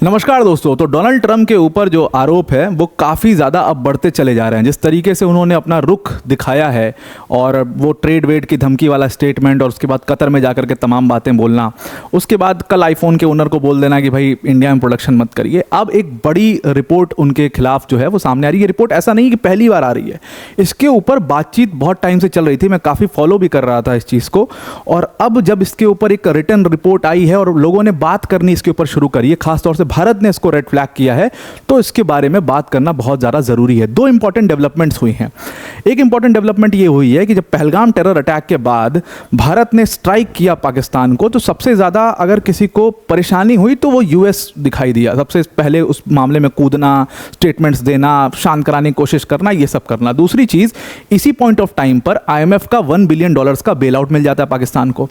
नमस्कार दोस्तों। तो डोनाल्ड ट्रंप के ऊपर जो आरोप है वो काफ़ी ज़्यादा अब बढ़ते चले जा रहे हैं। जिस तरीके से उन्होंने अपना रुख दिखाया है और वो ट्रेड वेड की धमकी वाला स्टेटमेंट और उसके बाद कतर में जाकर के तमाम बातें बोलना, उसके बाद कल आईफोन के ओनर को बोल देना कि भाई इंडिया में प्रोडक्शन मत करिए। अब एक बड़ी रिपोर्ट उनके खिलाफ जो है वो सामने आ रही है। रिपोर्ट ऐसा नहीं कि पहली बार आ रही है, इसके ऊपर बातचीत बहुत टाइम से चल रही थी। मैं काफ़ी फॉलो भी कर रहा था इस चीज़ को, और अब जब इसके ऊपर एक रिटर्न रिपोर्ट आई है और लोगों ने बात करनी इसके ऊपर शुरू करी है, खासतौर से भारत ने इसको रेड फ्लैग किया है, तो इसके बारे में बात करना बहुत ज़्यादा ज़रूरी है। दो इंपॉर्टेंट डेवलपमेंट्स हुई हैं। एक इंपॉर्टेंट डेवलपमेंट ये हुई है कि जब पहलगाम टेरर अटैक के बाद भारत ने स्ट्राइक किया पाकिस्तान को, तो सबसे ज़्यादा अगर किसी को परेशानी हुई तो वो यूएस दिखाई दिया। सबसे पहले उस मामले में कूदना, स्टेटमेंट्स देना, शांत कराने की कोशिश करना, ये सब करना। दूसरी चीज़, इसी पॉइंट ऑफ टाइम पर आईएमएफ का $1 बिलियन का बेल आउट मिल जाता है पाकिस्तान को।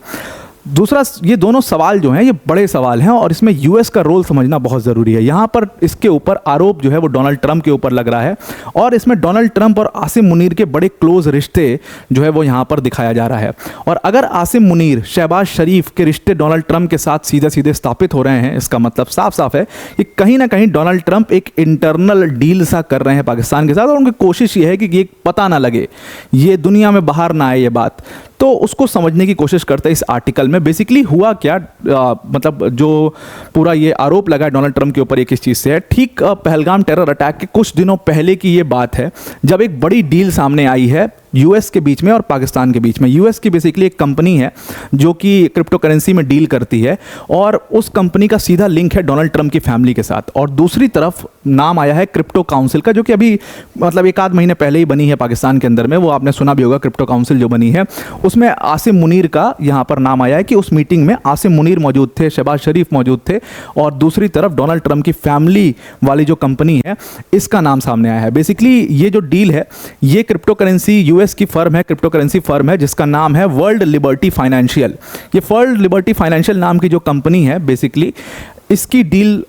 दूसरा, ये दोनों सवाल जो हैं ये बड़े सवाल हैं और इसमें यूएस का रोल समझना बहुत ज़रूरी है। यहाँ पर इसके ऊपर आरोप जो है वो डोनाल्ड ट्रंप के ऊपर लग रहा है और इसमें डोनाल्ड ट्रंप और आसिम मुनीर के बड़े क्लोज रिश्ते जो है वो यहाँ पर दिखाया जा रहा है। और अगर आसिम मुनीर, शहबाज शरीफ के रिश्ते डोनाल्ड ट्रंप के साथ सीधे सीधे स्थापित हो रहे हैं, इसका मतलब साफ साफ है कि कहीं ना कहीं डोनाल्ड ट्रंप एक इंटरनल डील सा कर रहे हैं पाकिस्तान के साथ, और उनकी कोशिश ये है कि ये पता ना लगे, ये दुनिया में बाहर ना आए ये बात। तो उसको समझने की कोशिश करते हैं इस आर्टिकल में। बेसिकली हुआ क्या, मतलब जो पूरा ये आरोप लगा है डोनाल्ड ट्रंप के ऊपर, ये किस चीज़ से है। ठीक पहलगाम टेरर अटैक के कुछ दिनों पहले की ये बात है, जब एक बड़ी डील सामने आई है यूएस के बीच में और पाकिस्तान के बीच में। यूएस की बेसिकली एक कंपनी है जो कि क्रिप्टो करेंसी में डील करती है और उस कंपनी का सीधा लिंक है डोनाल्ड ट्रंप की फैमिली के साथ। और दूसरी तरफ नाम आया है क्रिप्टो काउंसिल का, जो कि अभी मतलब एक आध महीने पहले ही बनी है पाकिस्तान के अंदर में। वो आपने सुना भी होगा, क्रिप्टो काउंसिल जो बनी है उसमें आसिम मुनीर का यहाँ पर नाम आया है कि उस मीटिंग में आसिम मुनीर मौजूद थे, शहबाज शरीफ मौजूद थे, और दूसरी तरफ डोनाल्ड ट्रंप की फैमिली वाली जो कंपनी है इसका नाम सामने आया है। बेसिकली ये जो डील है, ये क्रिप्टो करेंसी यूएस की फर्म है, क्रिप्टो करेंसी फर्म है जिसका नाम है वर्ल्ड लिबर्टी फाइनेंशियल। ये वर्ल्ड लिबर्टी फाइनेंशियल नाम की जो कंपनी है, बेसिकली इसकी डील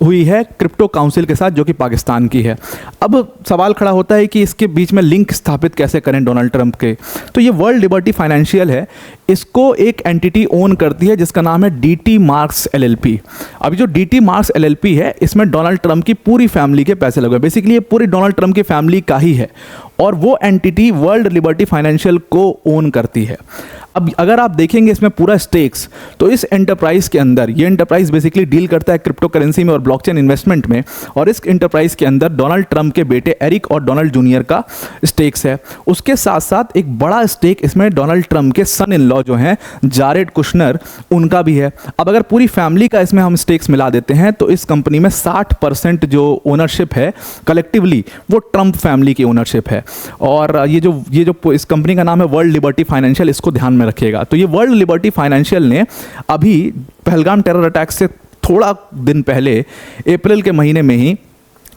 हुई है क्रिप्टो काउंसिल के साथ जो कि पाकिस्तान की है। अब सवाल खड़ा होता है कि इसके बीच में लिंक स्थापित कैसे करें डोनाल्ड ट्रंप के। तो ये वर्ल्ड लिबर्टी फाइनेंशियल है, इसको एक एंटिटी ओन करती है जिसका नाम है डीटी मार्क्स एलएलपी। अभी जो डीटी मार्क्स एलएलपी है, इसमें डोनाल्ड ट्रंप की पूरी फैमिली के पैसे लगे। बेसिकली ये पूरी डोनाल्ड ट्रंप की फैमिली का ही है और वो एंटिटी वर्ल्ड लिबर्टी फाइनेंशियल को ओन करती है। अब अगर आप देखेंगे इसमें पूरा स्टेक्स, तो इस एंटरप्राइज के अंदर, ये एंटरप्राइज बेसिकली डील करता है क्रिप्टो करेंसी में और ब्लॉकचेन इन्वेस्टमेंट में, और इस एंटरप्राइज के अंदर डोनाल्ड ट्रंप के बेटे एरिक और डोनाल्ड जूनियर का स्टेक्स है। उसके साथ साथ एक बड़ा स्टेक इसमें डोनाल्ड ट्रंप के सन इन लॉ जो हैं जारेड कुशनर, उनका भी है। अब अगर पूरी फैमिली का इसमें हम स्टेक्स मिला देते हैं तो इस कंपनी में 60% जो ओनरशिप है कलेक्टिवली, वो ट्रंप फैमिली की ओनरशिप है। और ये जो इस कंपनी का नाम है वर्ल्ड लिबर्टी फाइनेंशियल, इसको ध्यान में रखिएगा। तो ये वर्ल्ड लिबर्टी फाइनेंशियल ने अभी पहलगाम टेरर अटैक से थोड़ा दिन पहले अप्रैल के महीने में ही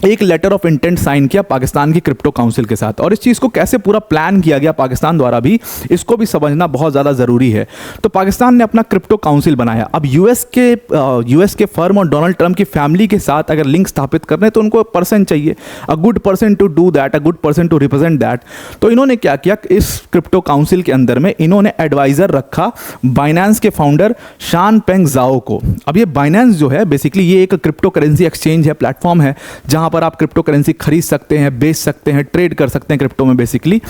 एक लेटर ऑफ इंटेंट साइन किया पाकिस्तान की क्रिप्टो काउंसिल के साथ। और इस चीज़ को कैसे पूरा प्लान किया गया पाकिस्तान द्वारा भी, इसको भी समझना बहुत ज़्यादा ज़रूरी है। तो पाकिस्तान ने अपना क्रिप्टो काउंसिल बनाया। अब यूएस के फर्म और डोनाल्ड ट्रंप की फैमिली के साथ अगर लिंक स्थापित करने हैं तो उनको पर्सन चाहिए, a good person to do that, a good person to represent that. तो इन्होंने क्या किया, इस क्रिप्टो काउंसिल के अंदर में इन्होंने एडवाइज़र रखा बाइनेंस के फाउंडर शान पेंग जाओ को। अब ये बाइनेंस जो है, बेसिकली ये एक क्रिप्टो करेंसी एक्सचेंज है, प्लेटफॉर्म है जहाँ पर आप क्रिप्टो करेंसी खरीद सकते हैं, बेच सकते हैं, ट्रेड कर सकते हैं क्रिप्टो में। बेसिकली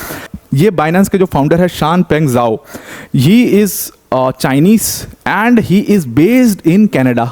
ये बाइनेंस के जो फाउंडर है शान पेंग जाओ, he is Chinese and he is based in Canada.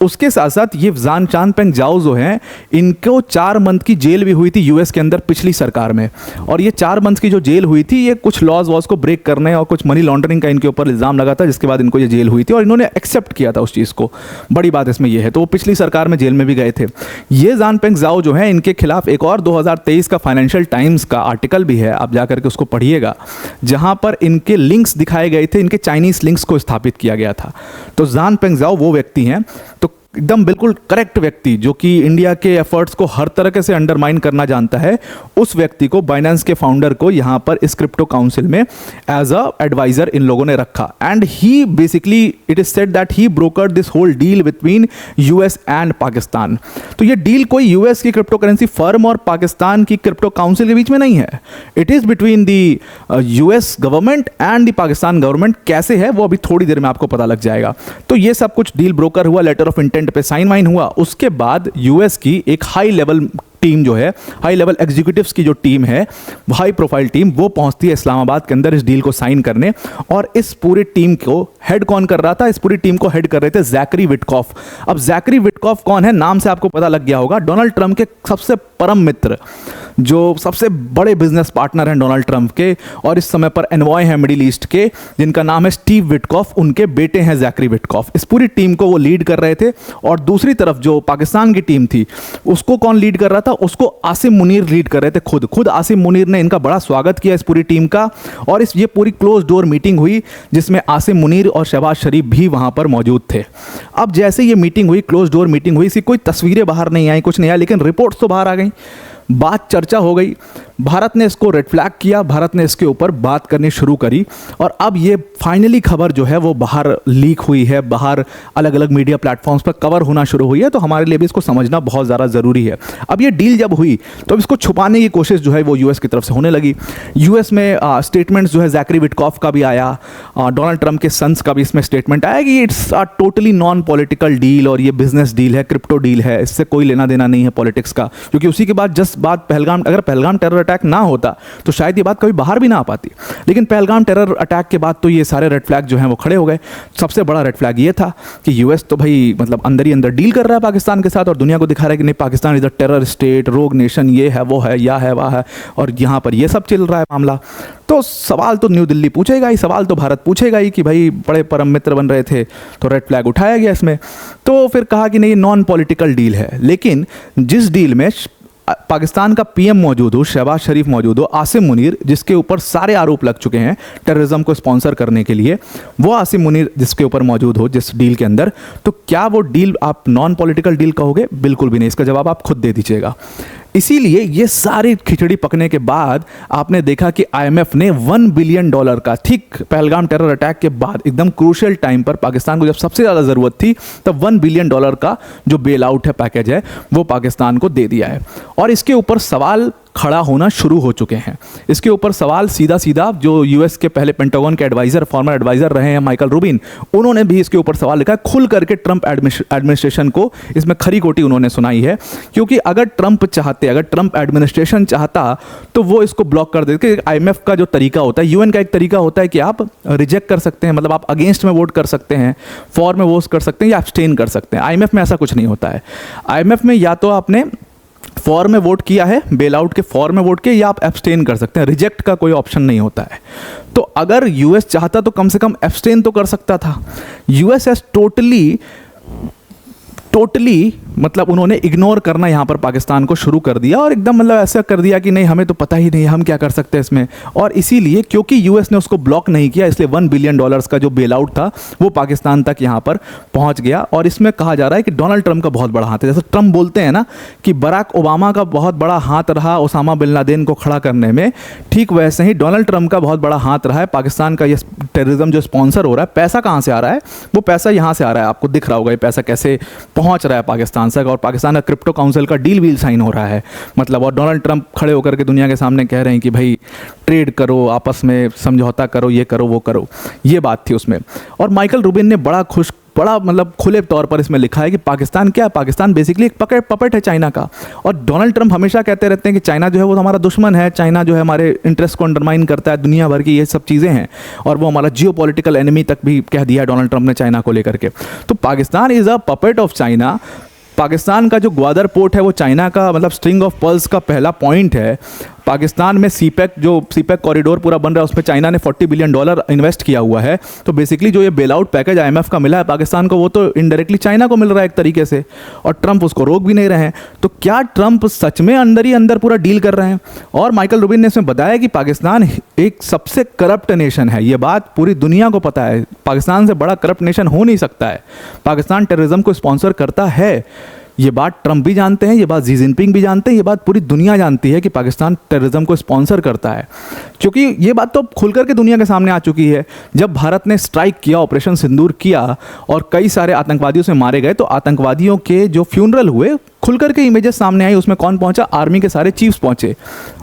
उसके साथ साथ ये शान पेंग जाओ जो हैं, इनको 4 मंथ की जेल भी हुई थी यूएस के अंदर पिछली सरकार में। और ये 4 मंथ की जो जेल हुई थी, ये कुछ लॉज वॉज को ब्रेक करने और कुछ मनी लॉन्ड्रिंग का इनके ऊपर इल्ज़ाम लगा था, जिसके बाद इनको ये जेल हुई थी और इन्होंने एक्सेप्ट किया था उस चीज़ को। बड़ी बात इसमें यह है, तो वो पिछली सरकार में जेल में भी गए थे। ये शान पेंग जाओ जो है, इनके खिलाफ एक और 2023 का फाइनेंशियल टाइम्स का आर्टिकल भी है, आप जाकर के उसको पढ़िएगा, जहाँ पर इनके लिंक्स दिखाए गए थे, इनके चाइनीज़ लिंक्स को स्थापित किया गया था। तो शान पेंग जाओ वो व्यक्ति हैं, तो एकदम बिल्कुल करेक्ट व्यक्ति जो कि इंडिया के एफर्ट्स को हर तरह से अंडरमाइन करना जानता है, उस व्यक्ति को, बाइनेंस के फाउंडर को यहाँ पर इस क्रिप्टो काउंसिल में एज अ एडवाइजर इन लोगों ने रखा। And he basically, it is said that he brokered this whole deal between US and Pakistan. तो ये डील कोई यूएस की क्रिप्टो करेंसी फर्म और पाकिस्तान की क्रिप्टो काउंसिल के बीच में नहीं है, it is between the US government and the Pakistan government. कैसे है वो अभी थोड़ी देर में आपको पता लग जाएगा। तो ये सब कुछ डील ब्रोकर हुआ, लेटर ऑफ इंटेंट एंड पे साइन वाइन हुआ, उसके बाद यूएस की एक हाई लेवल टीम जो है, हाई लेवल एग्जीक्यूटिव्स की जो टीम है, हाई प्रोफाइल टीम, वो पहुंचती है इस्लामाबाद के अंदर इस डील को साइन करने। और इस पूरी टीम को हेड कौन कर रहा था? इस पूरी टीम को हेड कर रहे थे जैकरी विटकॉफ। अब जैकरी विटकॉफ कौन है? नाम से आपको पता लग गया होगा, डोनाल्ड ट्रंप के सबसे परम मित्र, जो सबसे बड़े बिजनेस पार्टनर हैं डोनाल्ड ट्रंप के, और इस समय पर एनवॉय हैं मिडिल ईस्ट के, जिनका नाम है स्टीव विटकॉफ। उनके बेटे हैं जैकरी विटकॉफ। इस पूरी टीम को वो लीड कर रहे थे। और दूसरी तरफ जो पाकिस्तान की टीम थी, उसको कौन लीड कर रहा था? उसको आसिम मुनीर लीड कर रहे थे। खुद आसिम मुनीर ने इनका बड़ा स्वागत किया इस पूरी टीम का। और ये पूरी क्लोज डोर मीटिंग हुई, जिसमें आसिम मुनीर और शहबाज शरीफ भी वहां पर मौजूद थे। अब जैसे ये मीटिंग हुई, क्लोज डोर मीटिंग हुई, इसकी कोई तस्वीरें बाहर नहीं आई, कुछ नहीं आया, लेकिन रिपोर्ट्स तो बाहर आ गई, बात चर्चा हो गई। भारत ने इसको रेड फ्लैग किया, भारत ने इसके ऊपर बात करनी शुरू करी। और अब ये फाइनली खबर जो है वो बाहर लीक हुई है, बाहर अलग अलग मीडिया प्लेटफॉर्म्स पर कवर होना शुरू हुई है। तो हमारे लिए भी इसको समझना बहुत ज़्यादा ज़रूरी है। अब ये डील जब हुई तो अब इसको छुपाने की कोशिश जो है वो यूएस की तरफ से होने लगी। यूएस में स्टेटमेंट्स जो है जैकरी विटकॉफ का भी आया, डोनाल्ड ट्रंप के सन्स का भी इसमें स्टेटमेंट आया कि it's a totally non political deal, और ये बिजनेस डील है, क्रिप्टो डील है, इससे कोई लेना देना नहीं है पॉलिटिक्स का। क्योंकि उसी के बाद जस्ट बात पहलगाम, अगर पहलगाम टेरर अटैक ना होता तो शायद ये बात कभी बाहर भी ना आ पाती। लेकिन पहलगाम टेरर अटैक के बाद तो ये सारे रेड फ्लैग जो हैं वो खड़े हो गए। सबसे बड़ा रेड फ्लैग ये था कि यूएस तो भाई मतलब अंदर ही अंदर डील कर रहा है पाकिस्तान के साथ, और दुनिया को दिखा रहा है कि नहीं, Pakistan is a terror state, रोग नेशन, ये है वो है, या है वह है, और यहाँ पर ये सब चल रहा है मामला। तो सवाल तो न्यू दिल्ली पूछेगा ही, सवाल तो भारत पूछेगा ही कि भाई बड़े परम मित्र बन रहे थे, तो रेड फ्लैग उठाया गया इसमें। तो फिर कहा कि नहीं, नॉन पॉलिटिकल डील है। लेकिन जिस डील में पाकिस्तान का पीएम मौजूद हो, शहबाज शरीफ मौजूद हो, आसिम मुनीर जिसके ऊपर सारे आरोप लग चुके हैं टेररिज्म को स्पॉन्सर करने के लिए, वो आसिम मुनीर जिसके ऊपर मौजूद हो जिस डील के अंदर, तो क्या वो डील आप नॉन पॉलिटिकल डील कहोगे? बिल्कुल भी नहीं। इसका जवाब आप खुद दे दीजिएगा। इसीलिए ये सारी खिचड़ी पकने के बाद आपने देखा कि आईएमएफ ने $1 बिलियन का, ठीक पहलगाम टेरर अटैक के बाद एकदम क्रूशियल टाइम पर, पाकिस्तान को जब सबसे ज़्यादा ज़रूरत थी, तब $1 बिलियन का जो बेल आउट है, पैकेज है, वो पाकिस्तान को दे दिया है। और इसके ऊपर सवाल खड़ा होना शुरू हो चुके हैं। इसके ऊपर सवाल सीधा सीधा जो यूएस के पहले पेंटागन के एडवाइजर, फॉर्मर एडवाइजर रहे हैं माइकल रूबिन, उन्होंने भी इसके ऊपर सवाल लिखा है, खुल करके ट्रंप एडमिनिस्ट्रेशन को इसमें खरी खोटी उन्होंने सुनाई है। क्योंकि अगर ट्रंप चाहते, अगर ट्रंप एडमिनिस्ट्रेशन चाहता तो वो इसको ब्लॉक कर देते। आईएमएफ का जो तरीका होता है, यूएन का एक तरीका होता है कि आप रिजेक्ट कर सकते हैं, मतलब आप अगेंस्ट में वोट कर सकते हैं, फॉर में वोट कर सकते हैं, या एब्सटेन कर सकते हैं। आईएमएफ में ऐसा कुछ नहीं होता है। आईएमएफ में या तो आपने फॉर में वोट किया है, बेल आउट के फॉर में वोट किया, या आप एब्सटेन कर सकते हैं, रिजेक्ट का कोई ऑप्शन नहीं होता है। तो अगर यूएस चाहता तो कम से कम एब्सटेन तो कर सकता था। यूएस हैज टोटली मतलब उन्होंने इग्नोर करना यहाँ पर पाकिस्तान को शुरू कर दिया, और एकदम मतलब ऐसा कर दिया कि नहीं, हमें तो पता ही नहीं, हम क्या कर सकते हैं इसमें। और इसीलिए क्योंकि यूएस ने उसको ब्लॉक नहीं किया, इसलिए $1 बिलियन का जो बेल आउट था वो पाकिस्तान तक यहाँ पर पहुँच गया। और इसमें कहा जा रहा है कि डोनाल्ड ट्रंप का बहुत बड़ा हाथ है। जैसे ट्रंप बोलते हैं ना कि बराक ओबामा का बहुत बड़ा हाथ रहा ओसामा बिन लादेन को खड़ा करने में, ठीक वैसे ही डोनाल्ड ट्रंप का बहुत बड़ा हाथ रहा है पाकिस्तान का ये टेररिज्म जो स्पॉन्सर हो रहा है। पैसा कहाँ से आ रहा है? वो पैसा यहाँ से आ रहा है, आपको दिख रहा होगा ये पैसा कैसे पहुँच रहा है पाकिस्तान से। और पाकिस्तान का क्रिप्टो काउंसिल का डील वील साइन हो रहा है, मतलब। और डोनाल्ड ट्रंप खड़े होकर के दुनिया के सामने कह रहे हैं कि भाई ट्रेड करो, आपस में समझौता करो, ये करो वो करो, ये बात थी उसमें। और माइकल रूबिन ने बड़ा मतलब खुले तौर पर इसमें लिखा है कि पाकिस्तान क्या है? पाकिस्तान बेसिकली एक पपेट है चाइना का। और डोनाल्ड ट्रंप हमेशा कहते रहते हैं कि चाइना जो है वो हमारा दुश्मन है, चाइना जो है हमारे इंटरेस्ट को अंडरमाइन करता है, दुनिया भर की ये सब चीज़ें हैं। और वो हमारा जियोपॉलिटिकल एनिमी तक भी कह दिया है डोनाल्ड ट्रंप ने चाइना को लेकर के। तो Pakistan is a puppet of China. Pakistan का जो ग्वादर पोर्ट है वो चाइना का मतलब स्ट्रिंग ऑफ पर्ल्स का पहला पॉइंट है। पाकिस्तान में सीपैक कॉरिडोर पूरा बन रहा है, उसमें चाइना ने $40 बिलियन इन्वेस्ट किया हुआ है। तो बेसिकली जो ये बेल आउट पैकेज आईएमएफ का मिला है पाकिस्तान को, वो तो इनडायरेक्टली चाइना को मिल रहा है एक तरीके से, और ट्रंप उसको रोक भी नहीं रहे हैं। तो क्या ट्रंप सच में अंदर ही अंदर पूरा डील कर रहे हैं? और माइकल रूबिन ने इसमें बताया कि पाकिस्तान एक सबसे करप्ट नेशन है। ये बात पूरी दुनिया को पता है, पाकिस्तान से बड़ा करप्ट नेशन हो नहीं सकता है। पाकिस्तान टेररिज्म को स्पॉन्सर करता है, ये बात ट्रंप भी जानते हैं, ये बात जी जिनपिंग भी जानते हैं, ये बात पूरी दुनिया जानती है कि पाकिस्तान टेररिज्म को स्पॉन्सर करता है। क्योंकि ये बात तो खुल करके दुनिया के सामने आ चुकी है। जब भारत ने स्ट्राइक किया, ऑपरेशन सिंदूर किया और कई सारे आतंकवादियों से मारे गए, तो आतंकवादियों के जो फ्यूनरल हुए खुल करके इमेजेस सामने आई। उसमें कौन पहुंचा? आर्मी के सारे चीफ्स पहुंचे।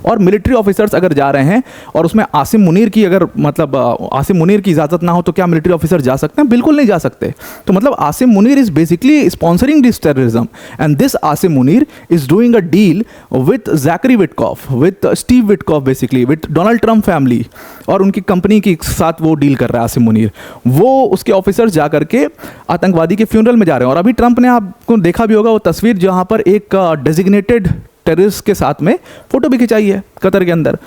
और मिलिट्री ऑफिसर्स अगर जा रहे हैं और उसमें आसिम मुनीर की अगर मतलब आसिम मुनीर की इजाज़त ना हो तो क्या मिलिट्री ऑफिसर जा सकते हैं? बिल्कुल नहीं जा सकते। तो मतलब Asim Munir is basically sponsoring this terrorism, and this Asim Munir is doing a deal with Zachary Witkoff, with Steve Witkoff, basically with Donald Trump family, और उनकी कंपनी के साथ वो डील कर रहा है आसिम मुनीर। वो उसके ऑफिसर्स जा करके आतंकवादी के फ्यूनरल में जा रहे हैं। और अभी ट्रंप ने, आपको देखा भी होगा वो तस्वीर जहाँ पर एक डेजिग्नेटेड टेररिस्ट के साथ में फ़ोटो भी खिंचाई है कतर के अंदर।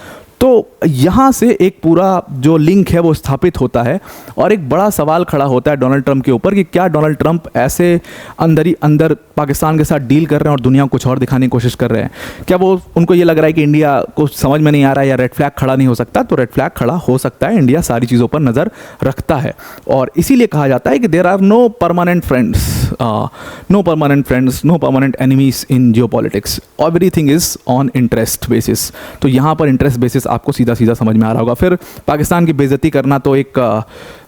तो यहाँ से एक पूरा जो लिंक है वो स्थापित होता है और एक बड़ा सवाल खड़ा होता है डोनाल्ड ट्रंप के ऊपर कि क्या डोनाल्ड ट्रंप ऐसे अंदर ही अंदर पाकिस्तान के साथ डील कर रहे हैं और दुनिया को कुछ और दिखाने की कोशिश कर रहे हैं? क्या वो, उनको ये लग रहा है कि इंडिया को समझ में नहीं आ रहा है या रेड फ्लैग खड़ा नहीं हो सकता? तो रेड फ्लैग खड़ा हो सकता है, इंडिया सारी चीज़ों पर नज़र रखता है। और इसीलिए कहा जाता है कि there are no permanent friends, no permanent enemies in geopolitics, everything is on interest basis. तो यहाँ पर इंटरेस्ट बेसिस आपको सीधा सीधा समझ में आ रहा होगा। फिर पाकिस्तान की बेइज्जती करना तो एक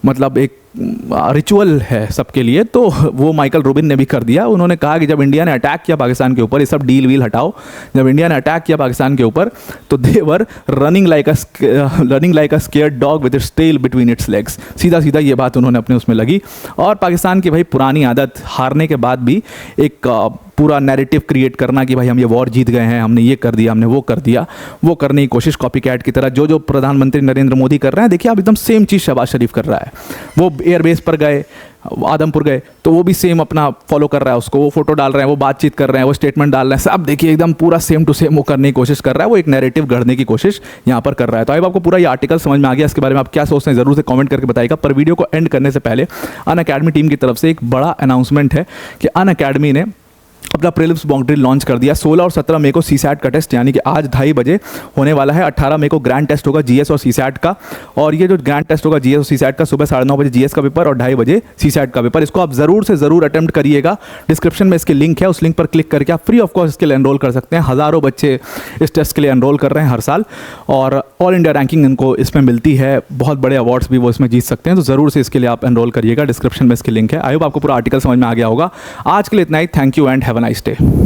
मतलब एक रिचुअल है सबके लिए, तो वो माइकल रूबिन ने भी कर दिया। उन्होंने कहा कि जब इंडिया ने अटैक किया पाकिस्तान के ऊपर, ये सब डील वील हटाओ, जब इंडिया ने अटैक किया पाकिस्तान के ऊपर तो they were running like a scared dog with its tail between its legs. सीधा सीधा ये बात उन्होंने अपने उसमें लगी। और पाकिस्तान की भाई पुरानी आदत, हारने के बाद भी एक पूरा नैरेटिव क्रिएट करना कि भाई हम ये वॉर जीत गए हैं, हमने ये कर दिया, हमने वो कर दिया, वो करने की कोशिश कॉपी कैट की तरह जो प्रधानमंत्री नरेंद्र मोदी कर रहे हैं। देखिए आप एकदम सेम चीज़ शहबाज शरीफ कर रहा है। वो एयरबेस पर गए, आदमपुर गए, तो वो भी सेम अपना फॉलो कर रहा है उसको, वो फोटो डाल रहे हैं, वो बातचीत कर रहे हैं, वो स्टेटमेंट डाल रहे हैं, सब देखिए एकदम पूरा सेम टू सेम वो करने की कोशिश कर रहा है। वो एक नैरेटिव गढ़ने की कोशिश यहाँ पर कर रहा है। तो अब आपको पूरा ये आर्टिकल समझ में आ गया, इसके बारे में आप क्या सोचते हैं ज़रूर से कमेंट करके बताइएगा। पर वीडियो को एंड करने से पहले अनअकैडमी टीम की तरफ से एक बड़ा अनाउंसमेंट है कि अनअकैडमी ने अपना प्रीलिम्स मॉक ड्रिल लॉन्च कर दिया। 16 और 17 मई को सीसैट का टेस्ट यानी कि आज 2:30 बजे होने वाला है। 18 मई को ग्रैंड टेस्ट होगा जीएस और सीसैट का, और ये जो ग्रैंड टेस्ट होगा जीएस और सीसैट का, सुबह 9:30 बजे जीएस का पेपर और 2:30 बजे सीसैट का पेपर। इसको आप ज़रूर से ज़रूर अटेम्प्ट करिएगा। डिस्क्रिप्शन में इसके लिंक है, उस लिंक पर क्लिक करके आप फ्री ऑफ कॉस्ट इसके लिए एनरोल कर सकते हैं। हज़ारों बच्चे इस टेस्ट के लिए एनरोल कर रहे हैं हर साल, और ऑल इंडिया रैंकिंग इनको इसमें मिलती है, बहुत बड़े अवार्ड्स भी वो इसमें जीत सकते हैं। तो ज़रूर से इसके लिए आप एनरोल करिएगा। डिस्क्रिप्शन में इसके लिंक है। आई होप आपको पूरा आर्टिकल समझ में आ गया होगा। आज के लिए इतना ही। Thank you and have a nice day.